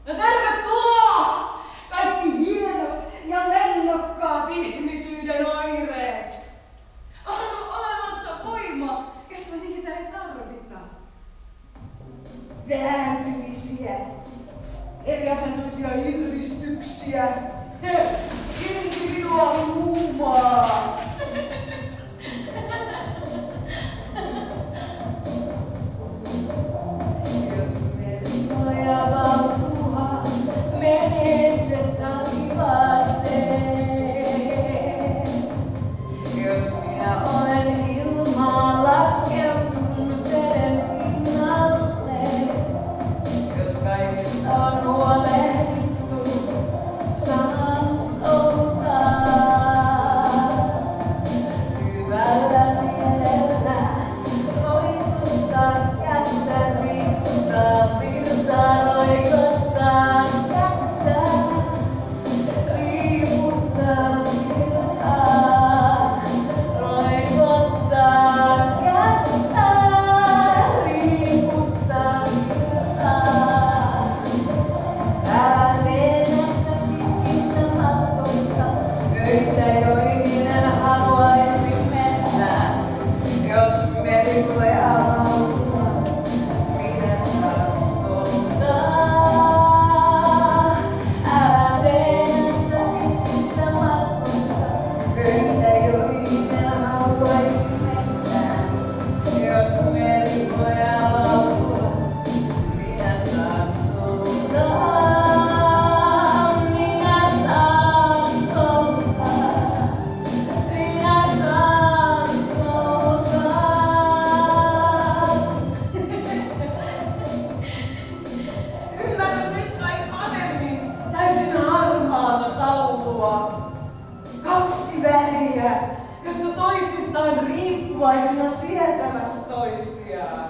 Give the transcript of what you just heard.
No tervetuloa! Kaikki hienot ja lennokkaat ihmisyyden oireet. On olemassa voima, jossa niitä ei tarvita. Vääntymisiä, eriasentoisia irvistyksiä, individuaaluumaa. Jos merimoja valtuha, menee se taivaaseen. Jos minä olen ilmaan laskeutunut veden pinnalle, jos kaikesta on huolehdittu, saan soutaa. Hyvällä mielellä roikuttaa kättä, riiputtaa virtaa, roikuttaa kättä, riiputtaa virtaa, roikuttaa kättä, riiputtaa virtaa. Älä tee näistä pitkistä matkoista öitä, joihin en haluaisi mennä. Jos meri tulee avautua, minä saan soutaa. Älä tee näistä pitkistä matkoista öitä, joihin en haluaisi mennä. Jos meri tulee avautua, minä saan soutaa. Minä saan soutaa. Minä saan soutaa. Ymmärrän nyt kai paremmin täysin harmaata taulua. Kaksi väriä, jotka toisistaan riippuvaisina sietävät toisiaan.